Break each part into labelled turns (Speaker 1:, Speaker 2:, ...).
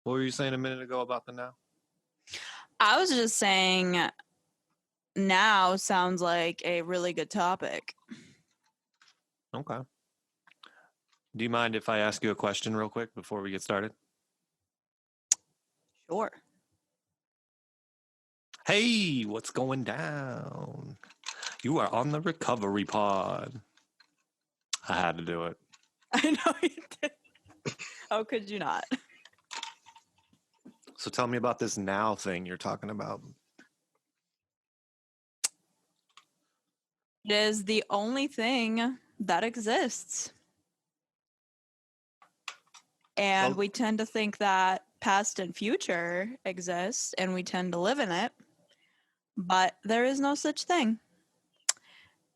Speaker 1: What were you saying a minute ago about the now?
Speaker 2: I was just saying now sounds like a really good topic.
Speaker 1: Okay. Do you mind if I ask you a question real quick before we get started?
Speaker 2: Sure.
Speaker 1: Hey, what's going down? You are on the recovery pod. I had to do it.
Speaker 2: I know you did. How could you not?
Speaker 1: So tell me about this now thing you're talking about.
Speaker 2: It is the only thing that exists. And
Speaker 1: Well,
Speaker 2: we tend to think that past and future exist and we tend to live in it, but there is no such thing.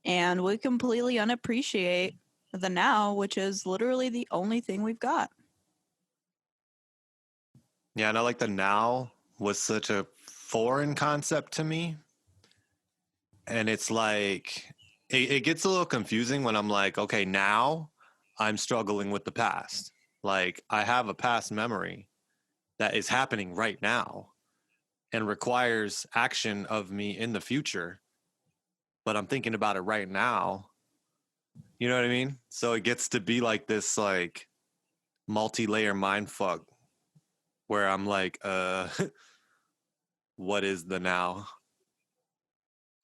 Speaker 2: And we completely unappreciate the now, which is literally the only thing we've got.
Speaker 1: yeah, and I like the now was such a foreign concept to me. And it's like, it gets a little confusing when I'm like, okay, now I'm struggling with the past. Like, I have a past memory that is happening right now and requires action of me in the future, but I'm thinking about it right now. You know what I mean? So it gets to be like this like multi-layer mind fuck where I'm like, what is the now?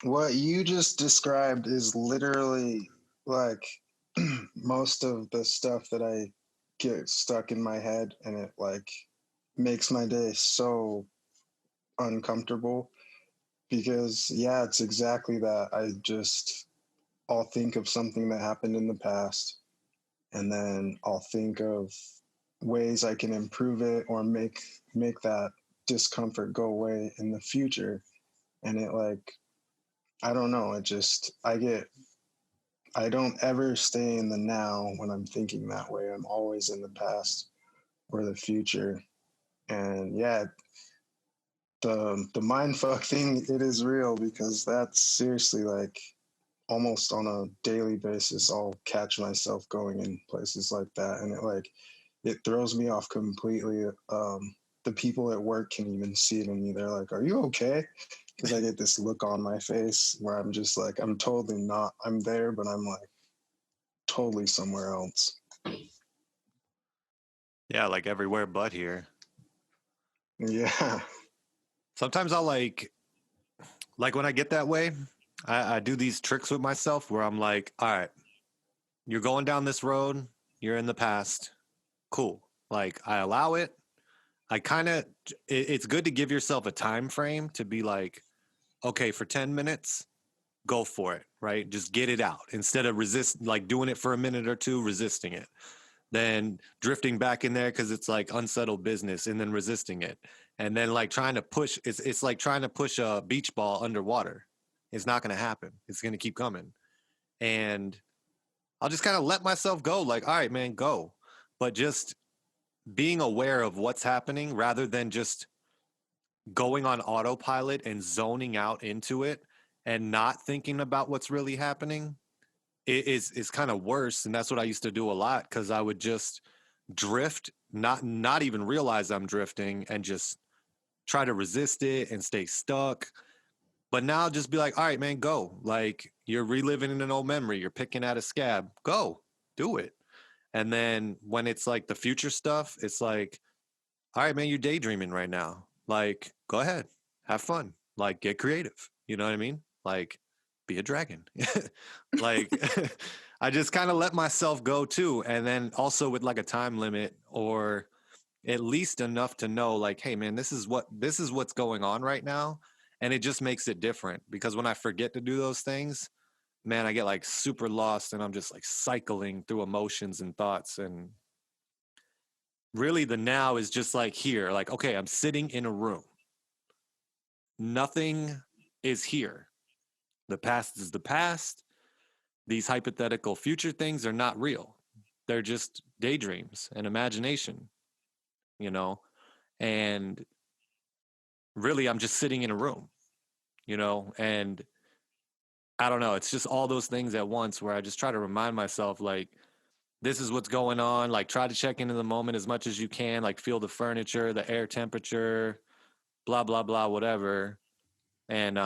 Speaker 3: What you just described is literally like most of the stuff that I get stuck in my head, and it like makes my day so uncomfortable because yeah, it's exactly that. I'll think of something that happened in the past, and then I'll think of ways I can improve it or make that discomfort go away in the future. And it like, I don't know, I don't ever stay in the now when I'm thinking that way. I'm always in the past or the future. And yeah, the mind fuck thing, it is real because that's seriously like almost on a daily basis I'll catch myself going in places like that, and it throws me off completely. The people at work can even see it in me. They're like, "Are you okay?" Because I get this look on my face where I'm just like, I'm totally not. I'm there, but I'm like totally somewhere else.
Speaker 1: Yeah, like everywhere but here.
Speaker 3: Yeah.
Speaker 1: Sometimes I'll like when I get that way, I do these tricks with myself where I'm like, all right, you're going down this road, you're in the past. Cool. Like I allow it. I kind of it's good to give yourself a time frame to be like, okay, for 10 minutes, go for it, right? Just get it out instead of resist like doing it for a minute or two, resisting it. Then drifting back in there because it's like unsettled business and then resisting it. And then like trying to push it's like trying to push a beach ball underwater. It's not gonna happen. It's gonna keep coming. And I'll just kind of let myself go, like, all right, man, go. But just being aware of what's happening rather than just going on autopilot and zoning out into it and not thinking about what's really happening is kind of worse. And that's what I used to do a lot because I would just drift, not even realize I'm drifting and just try to resist it and stay stuck. But now just be like, all right, man, go. Like you're reliving an old memory, you're picking at a scab. Go, do it. And then when it's like the future stuff, it's like, all right, man, you're daydreaming right now. Like, go ahead, have fun. Like, get creative. You know what I mean? Like, be a dragon. Like, I just kind of let myself go too. And then also with like a time limit or at least enough to know, like, hey, man, this is what's going on right now. And it just makes it different because when I forget to do those things, man, I get like super lost and I'm just like cycling through emotions and thoughts. And really, the now is just like here, like, okay, I'm sitting in a room. Nothing is here. The past is the past. These hypothetical future things are not real. They're just daydreams and imagination, you know? And really, I'm just sitting in a room, And I don't know. It's just all those things at once where I just try to remind myself, like, this is what's going on. Like, try to check into the moment as much as you can. Like, feel the furniture, the air temperature, blah, blah, blah, whatever. And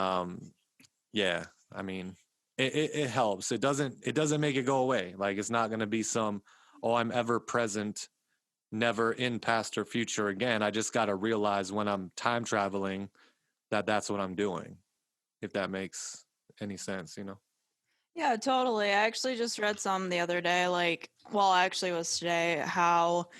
Speaker 1: yeah, I mean, it helps. It doesn't make it go away. Like, it's not going to be some, oh, I'm ever present, never in past or future again. I just got to realize when I'm time traveling that that's what I'm doing, if that makes any sense, you know?
Speaker 2: Yeah, totally. I actually just read some the other day, like, well, actually it was today, how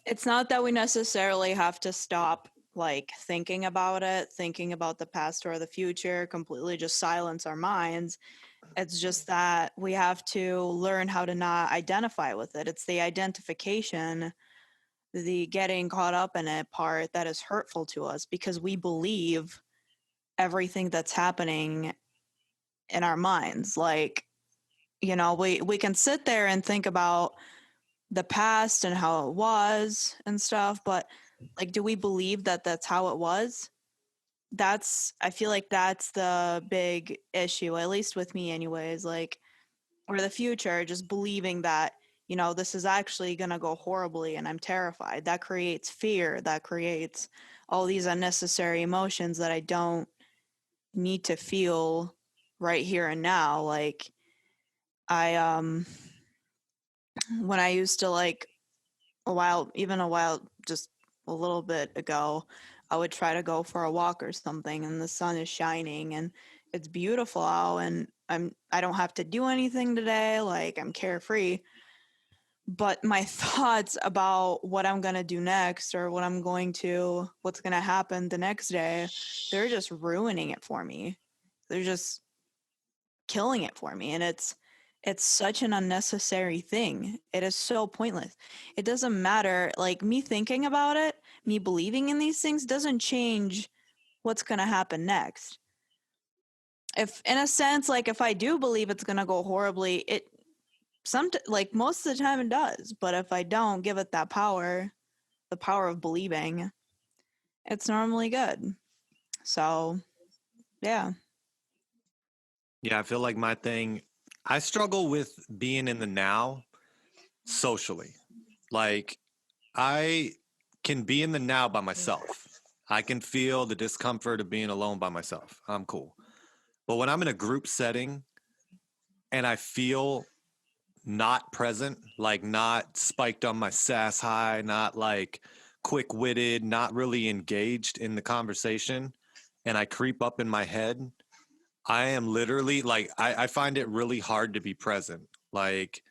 Speaker 2: it's not that we necessarily have to stop like thinking about it, thinking about the past or the future, completely just silence our minds. It's just that we have to learn how to not identify with it. It's the identification, the getting caught up in it part that is hurtful to us because we believe everything that's happening in our minds. Like, we can sit there and think about the past and how it was and stuff, but like, do we believe that that's how it was? I feel like that's the big issue, at least with me anyways, like, or the future, just believing that, this is actually going to go horribly and I'm terrified. That creates fear, that creates all these unnecessary emotions that I don't need to feel right here and now. Like, I when I used to, like, just a little bit ago, I would try to go for a walk or something and the sun is shining and it's beautiful out and I don't have to do anything today, like I'm carefree. But my thoughts about what I'm going to do next or what's going to happen the next day, they're just ruining it for me. They're just killing it for me, and it's such an unnecessary thing. It is so pointless. It doesn't matter, like, me thinking about it, me believing in these things doesn't change what's going to happen next. If, in a sense, like, if I do believe it's going to go horribly, like, most of the time it does, but if I don't give it that power, the power of believing, it's normally good. So yeah.
Speaker 1: Yeah, I feel like my thing, I struggle with being in the now socially. Like, I can be in the now by myself. I can feel the discomfort of being alone by myself. I'm cool. But when I'm in a group setting and I feel not present, like not spiked on my sass high, not like quick witted, not really engaged in the conversation, and I creep up in my head, I am literally like, I find it really hard to be present. Like,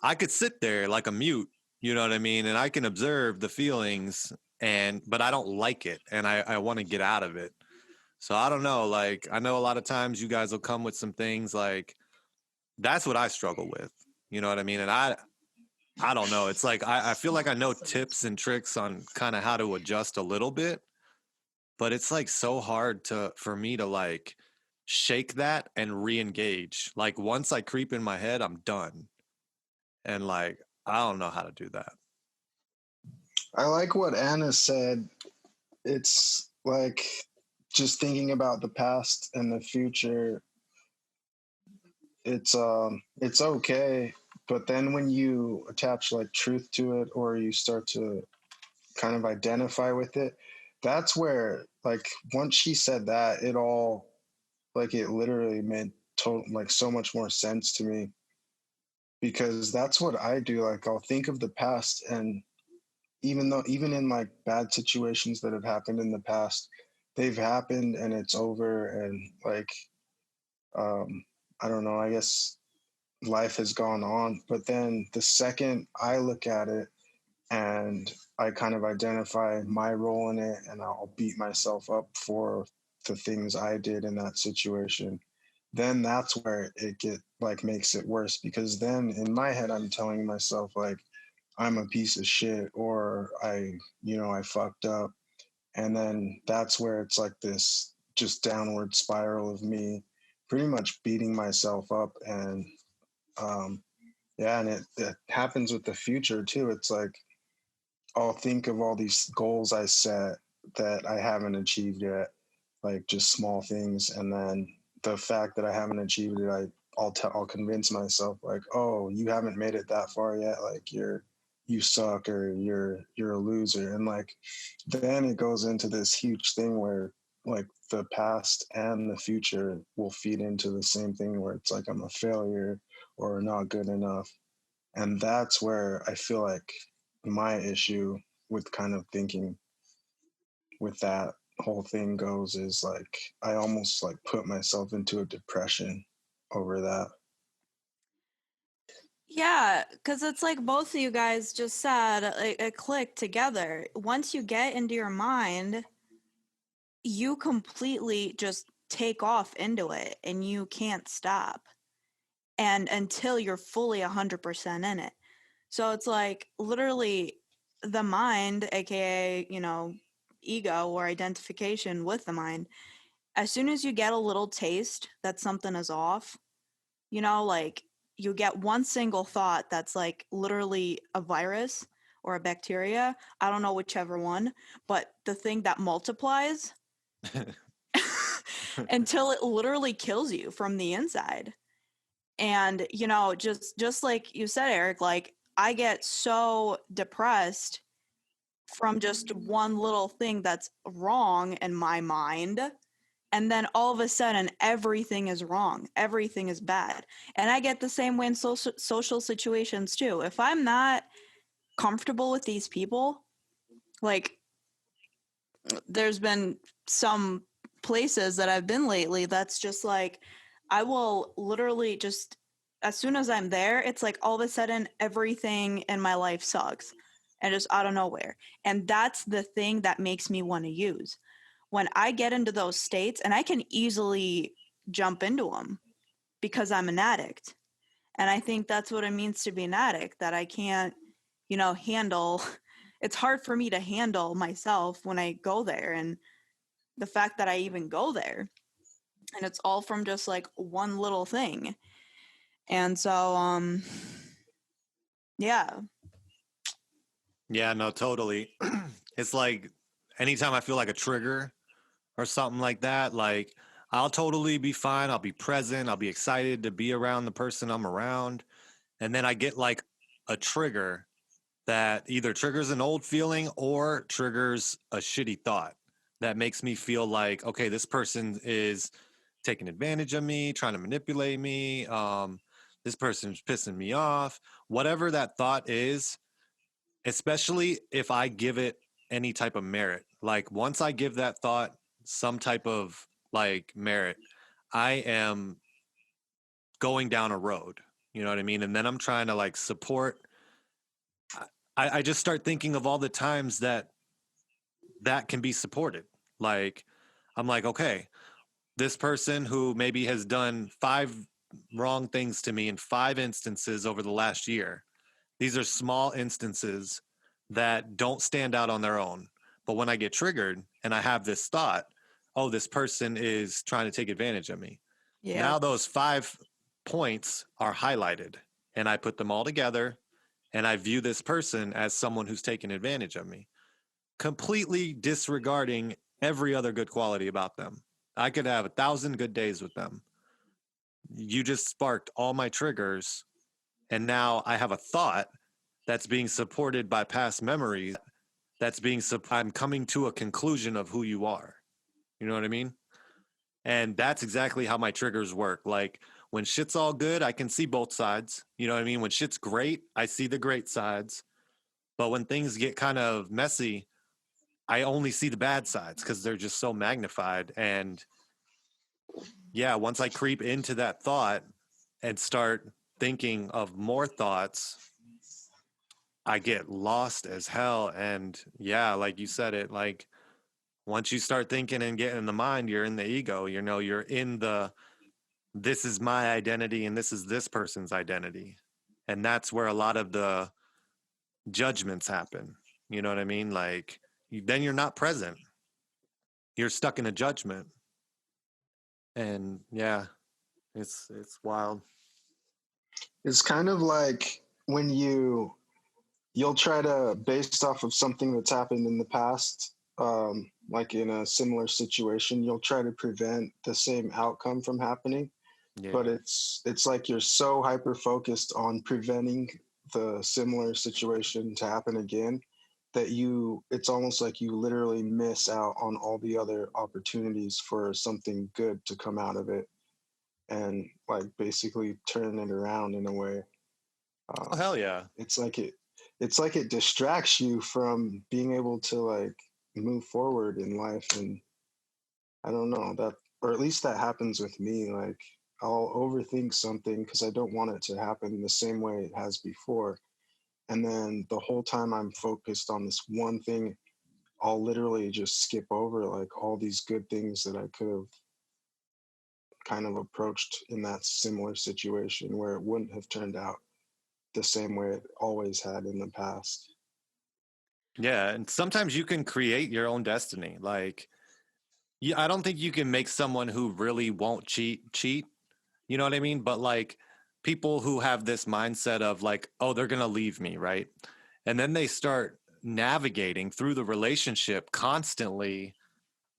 Speaker 1: I could sit there like a mute, you know what I mean? And I can observe the feelings but I don't like it and I want to get out of it. So I don't know. Like, I know a lot of times you guys will come with some things like that's what I struggle with. You know what I mean? And I don't know. It's like I feel like I know tips and tricks on kind of how to adjust a little bit, but it's like so hard for me to like shake that and re-engage. Like, once I creep in my head, I'm done. And like, I don't know how to do that.
Speaker 3: I like what Anna said. It's like just thinking about the past and the future. It's okay, but then when you attach like truth to it or you start to kind of identify with it, that's where, like, once she said that, it all, like, it literally made total, like, so much more sense to me, because that's what I do. Like, I'll think of the past, and even in like bad situations that have happened in the past, they've happened and it's over, and like, um I don't know, I guess life has gone on. But then the second I look at it and I kind of identify my role in it, and I'll beat myself up for the things I did in that situation, then that's where it get like makes it worse, because then in my head I'm telling myself like I'm a piece of shit, or I fucked up. And then that's where it's like this just downward spiral of me pretty much beating myself up. And um yeah, and it happens with the future too. It's like I'll think of all these goals I set that I haven't achieved yet, like just small things. And then the fact that I haven't achieved it, I'll convince myself like, oh, you haven't made it that far yet, like you suck, or you're a loser. And like then it goes into this huge thing where like the past and the future will feed into the same thing, where it's like I'm a failure or not good enough. And that's where I feel like my issue with kind of thinking with that whole thing goes, is like I almost like put myself into a depression over that.
Speaker 2: Yeah, because it's like both of you guys just said, it clicked together. Once you get into your mind, you completely just take off into it and you can't stop. And until you're fully 100% in it. So it's like literally the mind, aka, ego or identification with the mind, as soon as you get a little taste that something is off, like you get one single thought that's like literally a virus or a bacteria, I don't know whichever one, but the thing that multiplies until it literally kills you from the inside. And just like you said, Eric, like I get so depressed from just one little thing that's wrong in my mind, and then all of a sudden everything is wrong, everything is bad. And I get the same way in social situations too. If I'm not comfortable with these people, like there's been some places that I've been lately that's just like I will literally just, as soon as I'm there, it's like all of a sudden everything in my life sucks and just out of nowhere. And that's the thing that makes me want to use. When I get into those states, and I can easily jump into them because I'm an addict. And I think that's what it means to be an addict, that I can't, handle. It's hard for me to handle myself when I go there. And the fact that I even go there, and it's all from just like one little thing. And so, yeah.
Speaker 1: Yeah, no, totally. It's like anytime I feel like a trigger or something like that, like I'll totally be fine. I'll be present. I'll be excited to be around the person I'm around. And then I get like a trigger that either triggers an old feeling or triggers a shitty thought that makes me feel like, okay, this person is taking advantage of me, trying to manipulate me. This person's pissing me off. Whatever that thought is, especially if I give it any type of merit. Like once I give that thought some type of like merit, I am going down a road. You know what I mean? And then I'm trying to like support. I just start thinking of all the times that can be supported. Like I'm like, okay, this person who maybe has done 5 wrong things to me in 5 instances over the last year. These are small instances that don't stand out on their own. But when I get triggered and I have this thought, oh, this person is trying to take advantage of me.
Speaker 2: Yeah.
Speaker 1: Now those 5 points are highlighted and I put them all together and I view this person as someone who's taking advantage of me, completely disregarding every other good quality about them. I could have 1,000 good days with them. You just sparked all my triggers. And now I have a thought that's being supported by past memories. I'm coming to a conclusion of who you are. You know what I mean? And that's exactly how my triggers work. Like when shit's all good, I can see both sides. You know what I mean? When shit's great, I see the great sides. But when things get kind of messy, I only see the bad sides because they're just so magnified. And yeah, once I creep into that thought and start thinking of more thoughts, I get lost as hell. And yeah, like you said it, like once you start thinking and getting in the mind, you're in the ego, you're in the, this is my identity and this is this person's identity. And that's where a lot of the judgments happen. You know what I mean? Like then you're not present. You're stuck in a judgment. And yeah, it's wild.
Speaker 3: It's kind of like when you'll try to, based off of something that's happened in the past, like in a similar situation, you'll try to prevent the same outcome from happening.
Speaker 1: Yeah.
Speaker 3: but it's like you're so hyper focused on preventing the similar situation to happen again that it's almost like you literally miss out on all the other opportunities for something good to come out of it, and like basically turn it around in a way.
Speaker 1: Oh,
Speaker 3: um,
Speaker 1: hell yeah.
Speaker 3: it's like it distracts you from being able to like move forward in life. And I don't know that, or at least that happens with me. Like, I'll overthink something because I don't want it to happen the same way it has before. And then the whole time I'm focused on this one thing, I'll literally just skip over like all these good things that I could have kind of approached in that similar situation where it wouldn't have turned out the same way it always had in the past.
Speaker 1: Yeah. And sometimes you can create your own destiny. Like, yeah, I don't think you can make someone who really won't cheat. You know what I mean? But like people who have this mindset of like, oh, they're going to leave me, right? And then they start navigating through the relationship constantly,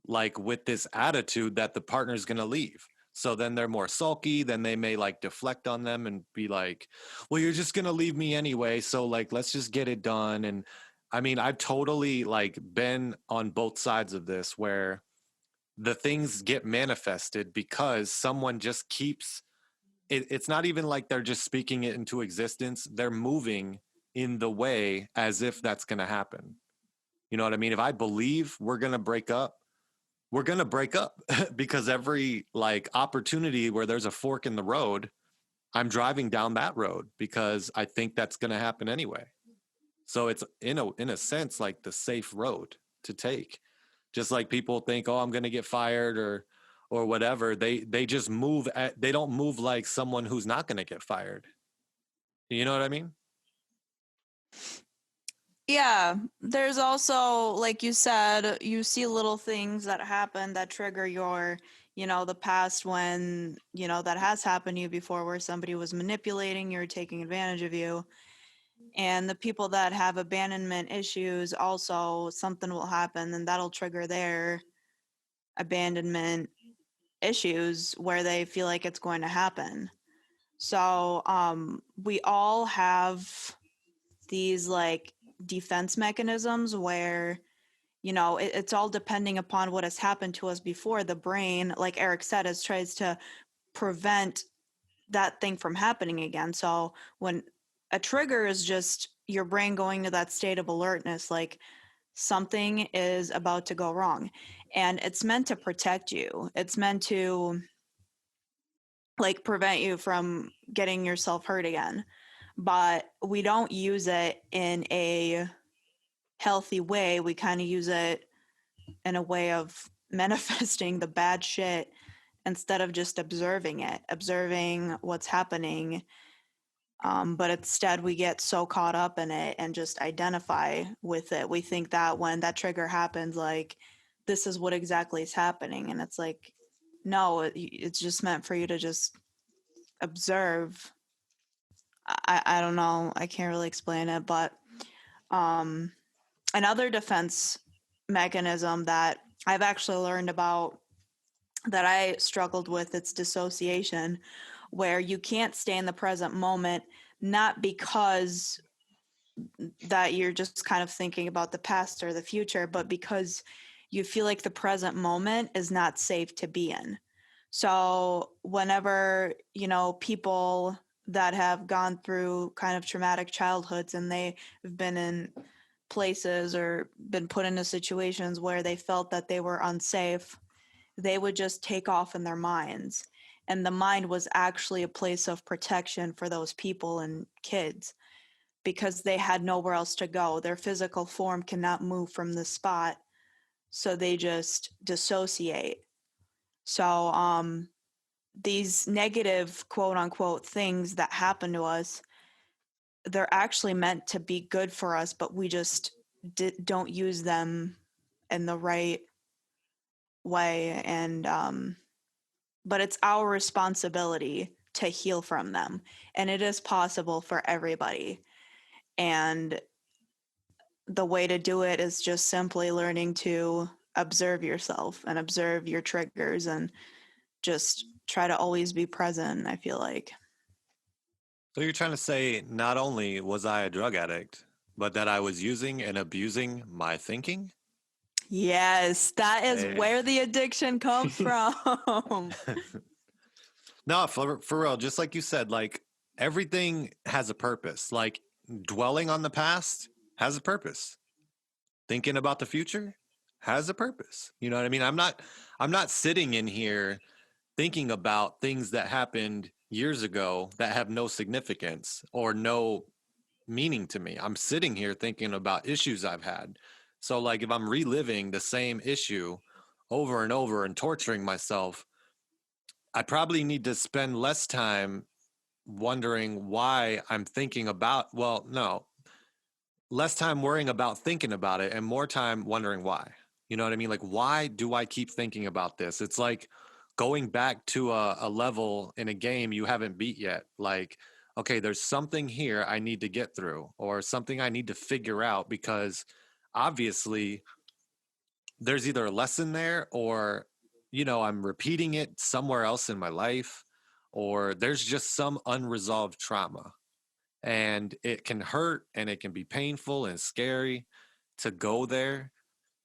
Speaker 1: like with this attitude that the partner's going to leave. So then they're more sulky, then they may like deflect on them and be like, well, you're just going to leave me anyway. So like, let's just get it done. And I mean, I've totally like been on both sides of this where the things get manifested because someone just keeps it's not even like they're just speaking it into existence. They're moving in the way as if that's going to happen. You know what I mean? If I believe we're going to break up, we're going to break up because every like opportunity where there's a fork in the road, I'm driving down that road because I think that's going to happen anyway. So it's in a sense like the safe road to take. Just like people think, oh, I'm going to get fired or whatever. They just they don't move like someone who's not going to get fired. You know what I mean?
Speaker 2: Yeah, there's also, like you said, you see little things that happen that trigger your, the past when, that has happened to you before where somebody was manipulating you or taking advantage of you. And the people that have abandonment issues, also something will happen and that'll trigger their abandonment issues where they feel like it's going to happen. So we all have these like defense mechanisms where it's all depending upon what has happened to us before. The brain, like Eric said, is tries to prevent that thing from happening again. So when a trigger is just your brain going to that state of alertness, like something is about to go wrong, and it's meant to protect you. It's meant to like prevent you from getting yourself hurt again, but we don't use it in a healthy way. We kind of use it in a way of manifesting the bad shit instead of just observing what's happening. But instead we get so caught up in it and just identify with it. We think that when that trigger happens, like this is what exactly is happening. And it's like, no, it's just meant for you to just observe. I don't know. I can't really explain it, but um, another defense mechanism that I've actually learned about that I struggled with, it's dissociation, where you can't stay in the present moment, not because that you're just kind of thinking about the past or the future, but because you feel like the present moment is not safe to be in. So whenever, people that have gone through kind of traumatic childhoods and they've been in places or been put into situations where they felt that they were unsafe, they would just take off in their minds. And the mind was actually a place of protection for those people and kids because they had nowhere else to go. Their physical form cannot move from the spot, so they just dissociate. So these negative quote unquote things that happen to us, they're actually meant to be good for us, but we just don't use them in the right way. And but it's our responsibility to heal from them, and it is possible for everybody. And the way to do it is just simply learning to observe yourself and observe your triggers and just try to always be present, I feel like.
Speaker 1: So you're trying to say not only was I a drug addict, but that I was using and abusing my thinking?
Speaker 2: Yes, that is
Speaker 1: Hey.
Speaker 2: where the addiction comes from.
Speaker 1: No, for real, just like you said, like everything has a purpose. Like dwelling on the past has a purpose. Thinking about the future has a purpose. You know what I mean? I'm not sitting in here thinking about things that happened years ago that have no significance or no meaning to me. I'm sitting here thinking about issues I've had. So like if I'm reliving the same issue over and over and torturing myself, I probably need to spend less time wondering why I'm thinking about, well, no, less time worrying about thinking about it and more time wondering why. You know what I mean? Like, why do I keep thinking about this? It's like going back to a level in a game you haven't beat yet. Like, okay, there's something here I need to get through or something I need to figure out because obviously there's either a lesson there or, I'm repeating it somewhere else in my life or there's just some unresolved trauma and it can hurt and it can be painful and scary to go there,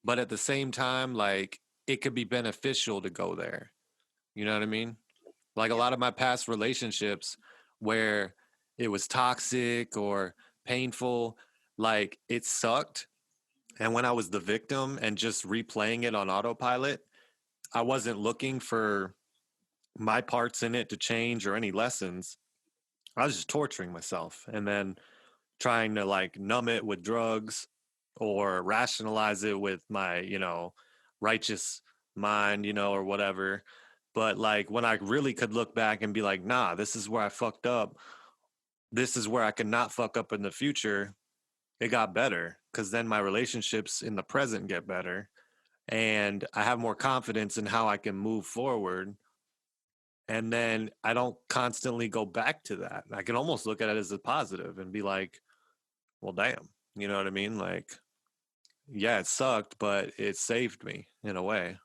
Speaker 1: but at the same time like it could be beneficial to go there. You know what I mean? Like a lot of my past relationships where it was toxic or painful, like it sucked, and when I was the victim and just replaying it on autopilot, I wasn't looking for my parts in it to change or any lessons. I was just torturing myself and then trying to like numb it with drugs or rationalize it with my, righteous mind, or whatever. But like when I really could look back and be like, nah, this is where I fucked up. This is where I can not fuck up in the future. It got better because then my relationships in the present get better and I have more confidence in how I can move forward. And then I don't constantly go back to that. I can almost look at it as a positive and be like, well, damn, you know what I mean? Like, yeah, it sucked, but it saved me in a way.